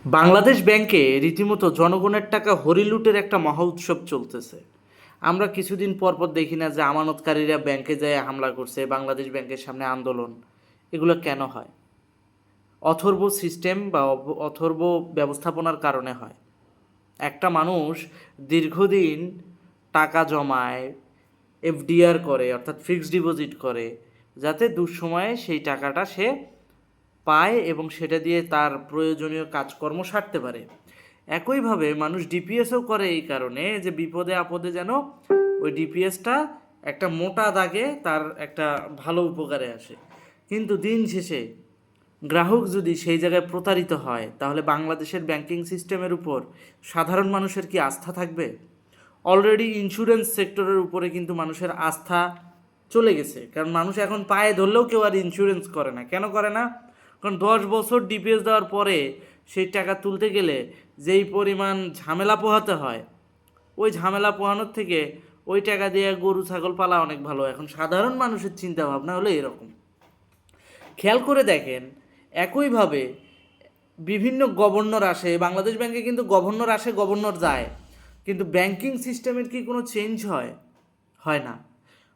বাংলাদেশ ব্যাংকে রীতিমতো জনগণের টাকা হরিলুটের একটা মহা উৎসব চলতেছে। আমরা কিছুদিন পর পর দেখি না যে আমানতকারীরা ব্যাংকে যায় হামলা করছে, বাংলাদেশ ব্যাংকের সামনে আন্দোলন। এগুলো কেন হয়? অথর্ব সিস্টেম বা অথর্ব ব্যবস্থাপনার কারণে হয়। একটা মানুষ দীর্ঘদিন টাকা জমায়, এফডিআর করে অর্থাৎ ফিক্সড ডিপোজিট করে, যাতে দুঃসময়ে সেই টাকাটা সে পায় এবং সেটা দিয়ে তার প্রয়োজনীয় কাজকর্ম সারতে পারে। একইভাবে মানুষ ডিপিএসও করে এই কারণে যে বিপদে আপদে যেন ওই ডিপিএসটা একটা মোটা দাগে তার একটা ভালো উপকারে আসে। কিন্তু দিন শেষে গ্রাহক যদি সেই জায়গায় প্রতারিত হয়, তাহলে বাংলাদেশের ব্যাংকিং সিস্টেমের উপর সাধারণ মানুষের কি আস্থা থাকবে? অলরেডি ইন্স্যুরেন্স সেক্টরের উপরে কিন্তু মানুষের আস্থা চলে গেছে, কারণ মানুষ এখন পায়ে ধরলেও কেউ আর ইন্স্যুরেন্স করে না। কেন করে না? কারণ 10 বছর ডিপিএস দেওয়ার পরে সেই টাকা তুলতে গেলে যেই পরিমাণ ঝামেলা পোহাতে হয়, ওই ঝামেলা পোহানোর থেকে ওই টাকা দিয়ে গরু ছাগল পালা অনেক ভালো। এখন সাধারণ মানুষের চিন্তা ভাবনা হলো এরকম। খেয়াল করে দেখেন, একইভাবে বিভিন্ন গভর্নর আসে বাংলাদেশ ব্যাংকে, কিন্তু গভর্নর আসে গভর্নর যায়, কিন্তু ব্যাংকিং সিস্টেমের কি কোনো চেঞ্জ হয়? হয় না।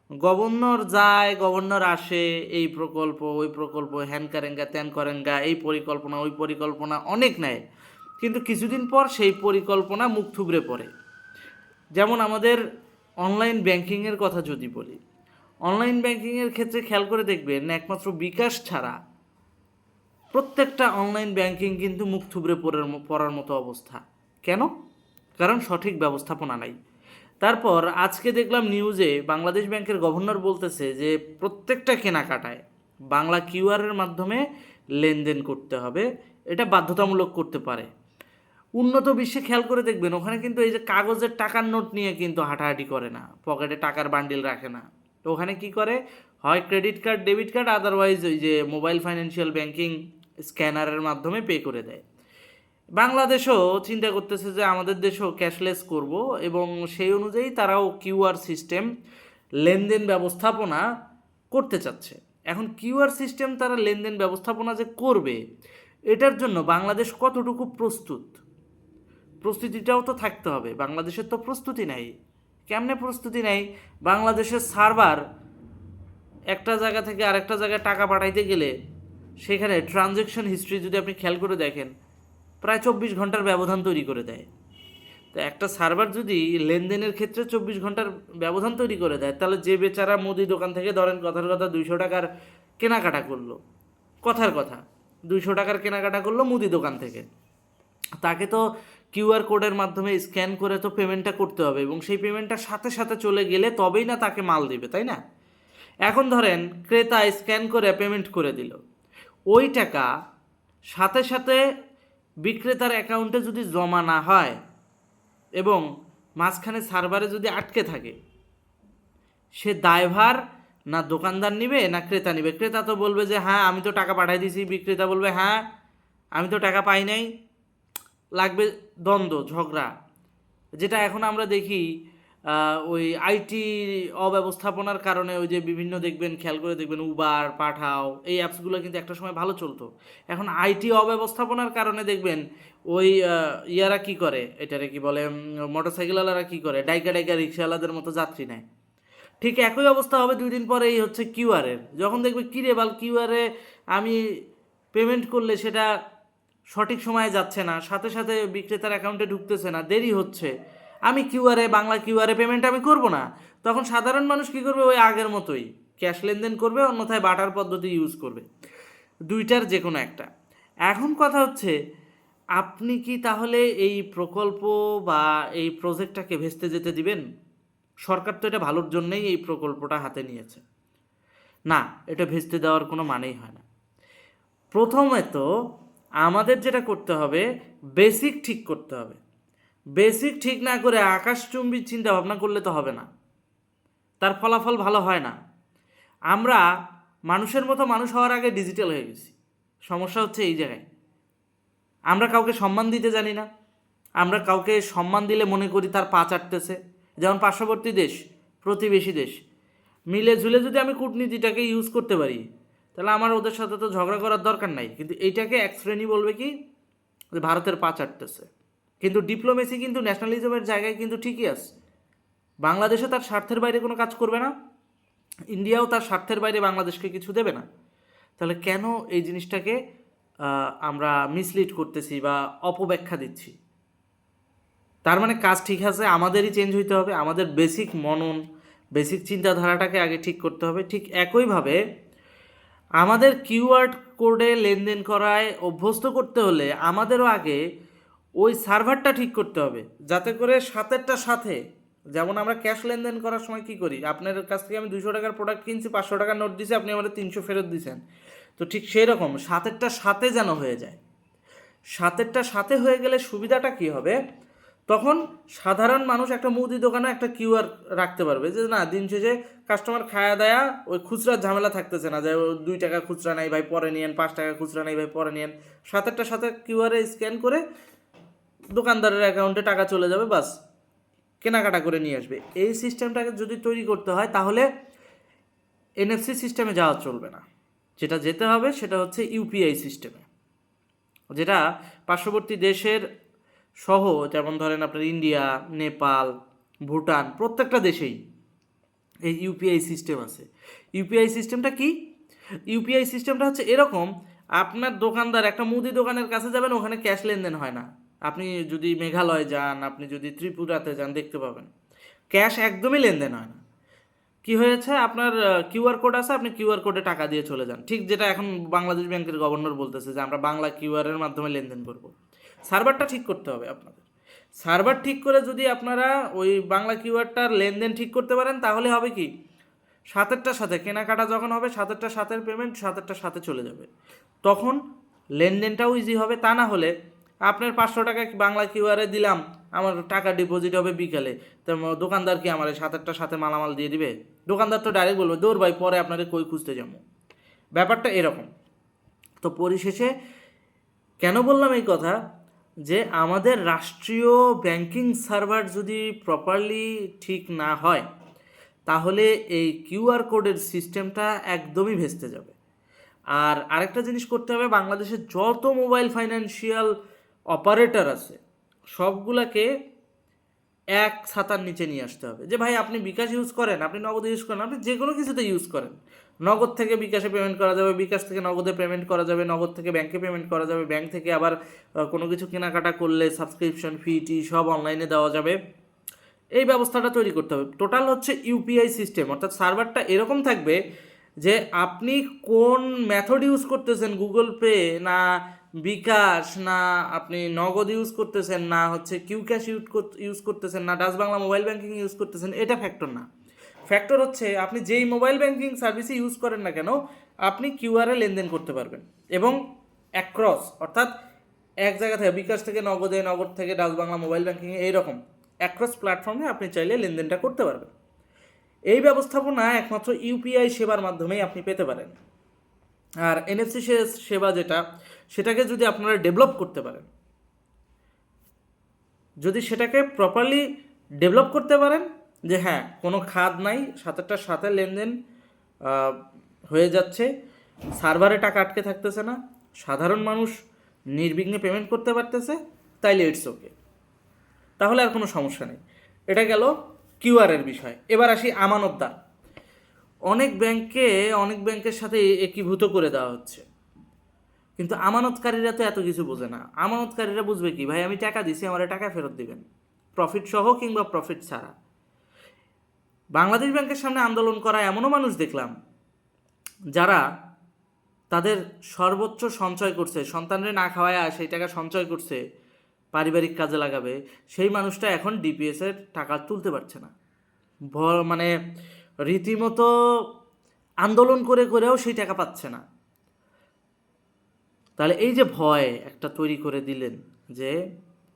গভর্নর যায়, গভর্নর আসে, এই প্রকল্প ওই প্রকল্প, হ্যান করেঙ্গা ত্যান করেঙ্গা, এই পরিকল্পনা ওই পরিকল্পনা অনেক নেয়, কিন্তু কিছুদিন পর সেই পরিকল্পনা মুখ থুবড়ে পড়ে। যেমন আমাদের অনলাইন ব্যাংকিংয়ের কথা যদি বলি, অনলাইন ব্যাংকিংয়ের ক্ষেত্রে খেয়াল করে দেখবেন একমাত্র বিকাশ ছাড়া প্রত্যেকটা অনলাইন ব্যাংকিং কিন্তু মুখ থুবড়ে পড়ার মতো অবস্থা। কেন? কারণ সঠিক ব্যবস্থাপনা নাই। তারপর আজকে দেখলাম নিউজে বাংলাদেশ ব্যাংকের গভর্নর বলতেছে যে প্রত্যেকটা কেনাকাটায় বাংলা কিউআরের মাধ্যমে লেনদেন করতে হবে, এটা বাধ্যতামূলক করতে পারে। উন্নত বিশ্বে খেয়াল করে দেখবেন ওখানে কিন্তু এই যে কাগজের টাকার নোট নিয়ে কিন্তু হাঁটাহাঁটি করে না, পকেটে টাকার বান্ডিল রাখে না। তো ওখানে কি করে, হয় credit card debit card, otherwise ওই যে মোবাইল ফাইন্যান্সিয়াল ব্যাংকিং স্ক্যানারের মাধ্যমে পে করে দেয়। বাংলাদেশও চিন্তা করতেছে যে আমাদের দেশও ক্যাশলেস করব, এবং সেই অনুযায়ী তারাও কিউআর সিস্টেম লেনদেন ব্যবস্থাপনা করতে চাচ্ছে। এখন কিউআর সিস্টেম তারা লেনদেন ব্যবস্থাপনা যে করবে, এটার জন্য বাংলাদেশ কতটুকু প্রস্তুত, প্রস্তুতিটাও তো থাকতে হবে। বাংলাদেশের তো প্রস্তুতি নাই। কেমনে প্রস্তুতি নাই? বাংলাদেশের সার্ভার একটা জায়গা থেকে আরেকটা জায়গায় টাকা পাঠাইতে গেলে সেখানে ট্রানজ্যাকশন হিস্ট্রি যদি আপনি খেয়াল করে দেখেন, প্রায় 24 ঘন্টার ব্যবধান তৈরি করে দেয়। তো একটা সার্ভার যদি লেনদেনের ক্ষেত্রে 24 ঘন্টার ব্যবধান তৈরি করে দেয়, তাহলে যে বেচারা মুদি দোকান থেকে ধরেন কথার কথা 200 টাকার কেনাকাটা করলো, কথার কথা 200 টাকার কেনাকাটা করলো মুদি দোকান থেকে, তাকে তো কিউআর কোডের মাধ্যমে স্ক্যান করে তো পেমেন্টটা করতে হবে, এবং সেই পেমেন্টটা সাথে সাথে চলে গেলে তবেই না তাকে মাল দিবে, তাই না? এখন ধরেন ক্রেতা স্ক্যান করে পেমেন্ট করে দিল, ওই টাকা সাথে সাথে বিক্রেতার অ্যাকাউন্টে যদি জমা না হয় এবং মাঝখানে সার্ভারে যদি আটকে থাকে, সে দায়ভার না দোকানদার নিবে না ক্রেতা নিবে? ক্রেতা তো বলবে যে হ্যাঁ আমি তো টাকা পাঠিয়ে দিয়েছি, বিক্রেতা বলবে হ্যাঁ আমি তো টাকা পাই নাই। লাগবে দ্বন্দ্ব, ঝগড়া, যেটা এখন আমরা দেখি ওই আইটি অব্যবস্থাপনার কারণে। ওই যে বিভিন্ন দেখবেন, খেয়াল করে দেখবেন উবার পাঠাও এই অ্যাপসগুলো কিন্তু একটা সময় ভালো চলতো, এখন আইটি অব্যবস্থাপনার কারণে দেখবেন ওই ইয়ারা কি করে, এটারে কি বলে, মোটরসাইকেলওয়ালারা কি করে, ডাইকা ডাইকা রিক্সাওয়ালাদের মতো যাত্রী নেয়। ঠিক একই অবস্থা হবে 2 দিন পরে এই হচ্ছে কিউআরের। যখন দেখবে কিরে বাল কিউআরে আমি পেমেন্ট করলে সেটা সঠিক সময়ে যাচ্ছে না, সাথে সাথে বিক্রেতার অ্যাকাউন্টে ঢুকতেছে না, দেরি হচ্ছে, আমি কিউআরে বাংলা কিউআরে পেমেন্ট আমি করব না। তখন সাধারণ মানুষ কী করবে? ওই আগের মতোই ক্যাশ লেনদেন করবে, অন্যথায় বাটার পদ্ধতি ইউজ করবে। দুইটার যে কোনো একটা। এখন কথা হচ্ছে, আপনি কি তাহলে এই প্রকল্প বা এই প্রজেক্টটাকে ভেস্তে যেতে দিবেন? সরকার তো এটা ভালোর জন্যই এই প্রকল্পটা হাতে নিয়েছে। না, এটা ভেস্তে দেওয়ার কোনো মানেই হয় না। প্রথমত আমাদের যেটা করতে হবে, বেসিক ঠিক করতে হবে। বেসিক ঠিক না করে আকাশচুম্বী চিন্তা ভাবনা করলে তো হবে না, তার ফলাফল ভালো হয় না। আমরা মানুষের মতো মানুষ হওয়ার আগে ডিজিটাল হয়ে গেছি। সমস্যা হচ্ছে এই জায়গায়, আমরা কাউকে সম্মান দিতে জানি না। আমরা কাউকে সম্মান দিলে মনে করি তার পা চাটতেছে। যেমন পার্শ্ববর্তী দেশ, প্রতিবেশী দেশ, মিলে ঝুলে যদি আমি কূটনীতিটাকে ইউজ করতে পারি, তাহলে আমার ওদের সাথে তো ঝগড়া করার দরকার নাই। কিন্তু এইটাকে এক শ্রেণী বলবে কি, যে ভারতের পা চাটতেছে, কিন্তু ডিপ্লোমেসি কিন্তু ন্যাশনালিজমের জায়গায় কিন্তু ঠিকই আছে। বাংলাদেশও তার স্বার্থের বাইরে কোনো কাজ করবে না, ইন্ডিয়াও তার স্বার্থের বাইরে বাংলাদেশকে কিছু দেবে না। তাহলে কেন এই জিনিসটাকে আমরা মিসলিড করতেছি বা অপব্যাখ্যা দিচ্ছি? তার মানে কাজ ঠিক আছে, আমাদেরই চেঞ্জ হইতে হবে, আমাদের বেসিক মনন, বেসিক চিন্তাধারাটাকে আগে ঠিক করতে হবে। ঠিক একইভাবে আমাদের কিউআর কোডে লেনদেন করায় অভ্যস্ত করতে হলে আমাদেরও আগে ওই সার্ভারটা ঠিক করতে হবে, যাতে করে সাথেরটা সাথে, যেমন আমরা ক্যাশ লেনদেন করার সময় কি করি, আপনার কাছ থেকে আমি 200 টাকার প্রোডাক্ট কিনছি, 500 টাকার নোট দিয়েছি, আপনি আমাদের 300 ফেরত দিয়েছেন, তো ঠিক সেই রকম সাথেরটা সাথে যেন হয়ে যায়। সাথেরটা সাথে হয়ে গেলে সুবিধাটা কি হবে, তখন সাধারণ মানুষ একটা মুদি দোকানে একটা কিউআর রাখতে পারবে, যে না দিন শেষে কাস্টমার খায়া দেয়া ওই খুচরার ঝামেলা থাকতেছে না, যে 2 টাকা খুচরা নাই ভাই পরে নিয়েন, 5 টাকা খুচরা নাই ভাই পরে নিয়েন, সাথেরটা সাথে কিউআরে স্ক্যান করে দোকানদারের অ্যাকাউন্টে টাকা চলে যাবে, বাস কেনাকাটা করে নিয়ে আসবে। এই সিস্টেমটাকে যদি তৈরি করতে হয় তাহলে এনএফসি সিস্টেমে যাওয়া চলবে না, যেটা যেতে হবে সেটা হচ্ছে ইউপিআই সিস্টেমে, যেটা পার্শ্ববর্তী দেশের সহ, যেমন ধরেন আপনার ইন্ডিয়া, নেপাল, ভুটান, প্রত্যেকটা দেশেই এই ইউপিআই সিস্টেম আছে। ইউপিআই সিস্টেমটা কি? ইউপিআই সিস্টেমটা হচ্ছে এরকম, আপনার দোকানদার একটা মুদি দোকানের কাছে যাবেন, ওখানে ক্যাশ লেনদেন হয় না। আপনি যদি মেঘালয় যান, আপনি যদি ত্রিপুরাতে যান, দেখতে পাবেন ক্যাশ একদমই লেনদেন হয় না। কি হয়েছে, আপনার কিউআর কোড আছে, আপনি কিউআর কোডে টাকা দিয়ে চলে যান, ঠিক যেটা এখন বাংলাদেশ ব্যাংকের গভর্নর বলতেছে যে আমরা বাংলা কিউআরের মাধ্যমে লেনদেন করব। সার্ভারটা ঠিক করতে হবে আপনাদের। সার্ভার ঠিক করে যদি আপনারা ওই বাংলা কিউআরটার লেনদেন ঠিক করতে পারেন, তাহলে হবে কি, সাতেরটার সাথে কেনাকাটা যখন হবে, সাতেরটার সাথে পেমেন্ট সাতেরটার সাথে চলে যাবে, তখন লেনদেনটাও ইজি হবে। তা না হলে আপনার 500 টাকা বাংলা কিউআরে দিলাম, আমার টাকা ডিপোজিট হবে বিকালে, তো দোকানদার কি আমার সাতেরটার সাথে মালামাল দিয়ে দিবে? দোকানদার তো ডাইরেক্ট বলবে দৌড় ভাই, পরে আপনারে কই খুঁজতে যাবো। ব্যাপারটা এরকম। তো পরিশেষে কেন বললাম এই কথা, যে আমাদের রাষ্ট্রীয় ব্যাংকিং সার্ভার যদি প্রপারলি ঠিক না হয়, তাহলে এই কিউআর কোডের সিস্টেমটা একদমই ভেস্তে যাবে। আর আরেকটা জিনিস করতে হবে, বাংলাদেশের যত মোবাইল ফাইন্যান্সিয়াল অপারেটর আছে সবগুলাকে এক ছাতার নিচে নিয়ে আসতে হবে, যে ভাই আপনি বিকাশ ইউজ করেন, আপনি নগদ ইউজ করেন, আপনি যে কোনো কিছুতে ইউজ করেন, নগদ থেকে বিকাশে পেমেন্ট করা যাবে, বিকাশ থেকে নগদে পেমেন্ট করা যাবে, নগদ থেকে ব্যাংকে পেমেন্ট করা যাবে, ব্যাংক থেকে আবার কোনো কিছু কেনাকাটা করলে সাবস্ক্রিপশন ফি টি সব অনলাইনে দেওয়া যাবে। এই ব্যবস্থাটা তৈরি করতে হবে। টোটাল হচ্ছে ইউপিআই সিস্টেম, অর্থাৎ সার্ভারটা এরকম থাকবে যে আপনি কোন মেথড ইউজ করতেছেন, গুগল পে না বিকাশ, না আপনি নগদ ইউজ করতেছেন, না হচ্ছে কিউ ক্যাশ ইউজ করতেছেন, না Dutch Bangla mobile banking use করতেছেন, এটা ফ্যাক্টর না। ফ্যাক্টর হচ্ছে আপনি যেই মোবাইল ব্যাংকিং সার্ভিসে ইউজ করেন না কেন, আপনি কিউআরে লেনদেন করতে পারবেন, এবং অ্যাক্রস, অর্থাৎ এক জায়গা থেকে বিকাশ থেকে নগদে, নগদ থেকে ডাচ বাংলা মোবাইল ব্যাংকিং, এইরকম অ্যাক্রস প্ল্যাটফর্মে আপনি চাইলে লেনদেনটা করতে পারবেন। এই ব্যবস্থাপনা একমাত্র ইউপিআই সেবার মাধ্যমেই আপনি পেতে পারেন। আর এনএফসি সেবা যেটা, সেটাকে যদি আপনারা ডেভেলপ করতে পারেন, যদি সেটাকে প্রপারলি ডেভেলপ করতে পারেন, যে হ্যাঁ কোনো খাদ নাই, সাথেরটার সাথে লেনদেন হয়ে যাচ্ছে, সার্ভারে টাকা আটকে থাকতেছে না, সাধারণ মানুষ নির্বিঘ্নে পেমেন্ট করতে পারতেছে, তাইলে ইটস ওকে, তাহলে আর কোনো সমস্যা নেই। এটা গেল কিউআরের বিষয়। এবার আসি আমানতদার। অনেক ব্যাংকের সাথে একীভূত করে দেওয়া হচ্ছে, কিন্তু আমানতকারীরা তো এত কিছু বোঝে না। আমানতকারীরা বুঝবে কি, ভাই আমি টাকা দিছি, আমার টাকা ফেরত দিবেন, প্রফিট সহ কিংবা প্রফিট ছাড়া। বাংলাদেশ ব্যাংকের সামনে আন্দোলন করা এমনও মানুষ দেখলাম যারা তাদের সর্বোচ্চ সঞ্চয় করছে, সন্তানরে না খাওয়ায় সেই টাকা সঞ্চয় করছে, পারিবারিক কাজে লাগাবে, সেই মানুষটা এখন ডিপিএসের টাকা তুলতে পারছে না, মানে রীতিমতো আন্দোলন করে করেও সেই টাকা পাচ্ছে না। তাহলে এই যে ভয় একটা তৈরি করে দিলেন, যে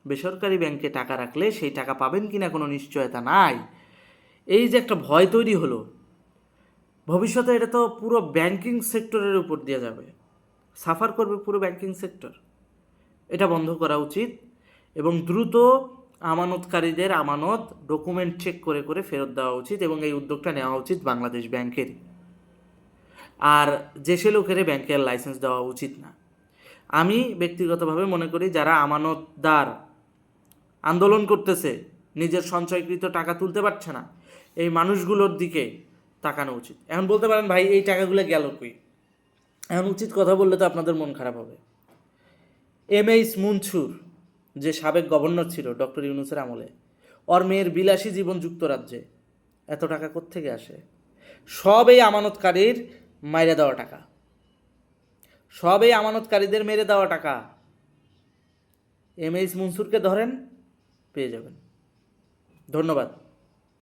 বেসরকারি ব্যাংকে টাকা রাখলে সেই টাকা পাবেন কিনা কোনো নিশ্চয়তা নাই, এই যে একটা ভয় তৈরি হলো, ভবিষ্যতে এটা তো পুরো ব্যাংকিং সেক্টরের উপর দিয়ে যাবে, সাফার করবে পুরো ব্যাংকিং সেক্টর। এটা বন্ধ করা উচিত, এবং দ্রুত আমানতকারীদের আমানত ডকুমেন্ট চেক করে করে ফেরত দেওয়া উচিত, এবং এই উদ্যোগটা নেওয়া উচিত বাংলাদেশ ব্যাংকের। আর যে সে লোকের ব্যাংকের লাইসেন্স দেওয়া উচিত না। আমি ব্যক্তিগতভাবে মনে করি যারা আমানতদার আন্দোলন করতেছে, নিজের সঞ্চয়কৃত টাকা তুলতে পারছে না, এই মানুষগুলোর দিকে তাকানো উচিত। এখন বলতে পারেন ভাই এই টাকাগুলো গেল কই? এখন উচিত কথা বললে তো আপনাদের মন খারাপ হবে। এইচ মুনছুর যে সাবেক গভর্নর ছিল ডক্টর ইউনূসের আমলে, ওর মেয়ের বিলাসী জীবন যুক্তরাজ্যে, এত টাকা কোত্থেকে আসে? সব এই আমানতকারীর মাইরে দেওয়া টাকা, সব এই আমানতকারীদের মেরে দেওয়া টাকা। এইচ মুনছুরকে ধরেন, পেয়ে যাবেন। ধন্যবাদ।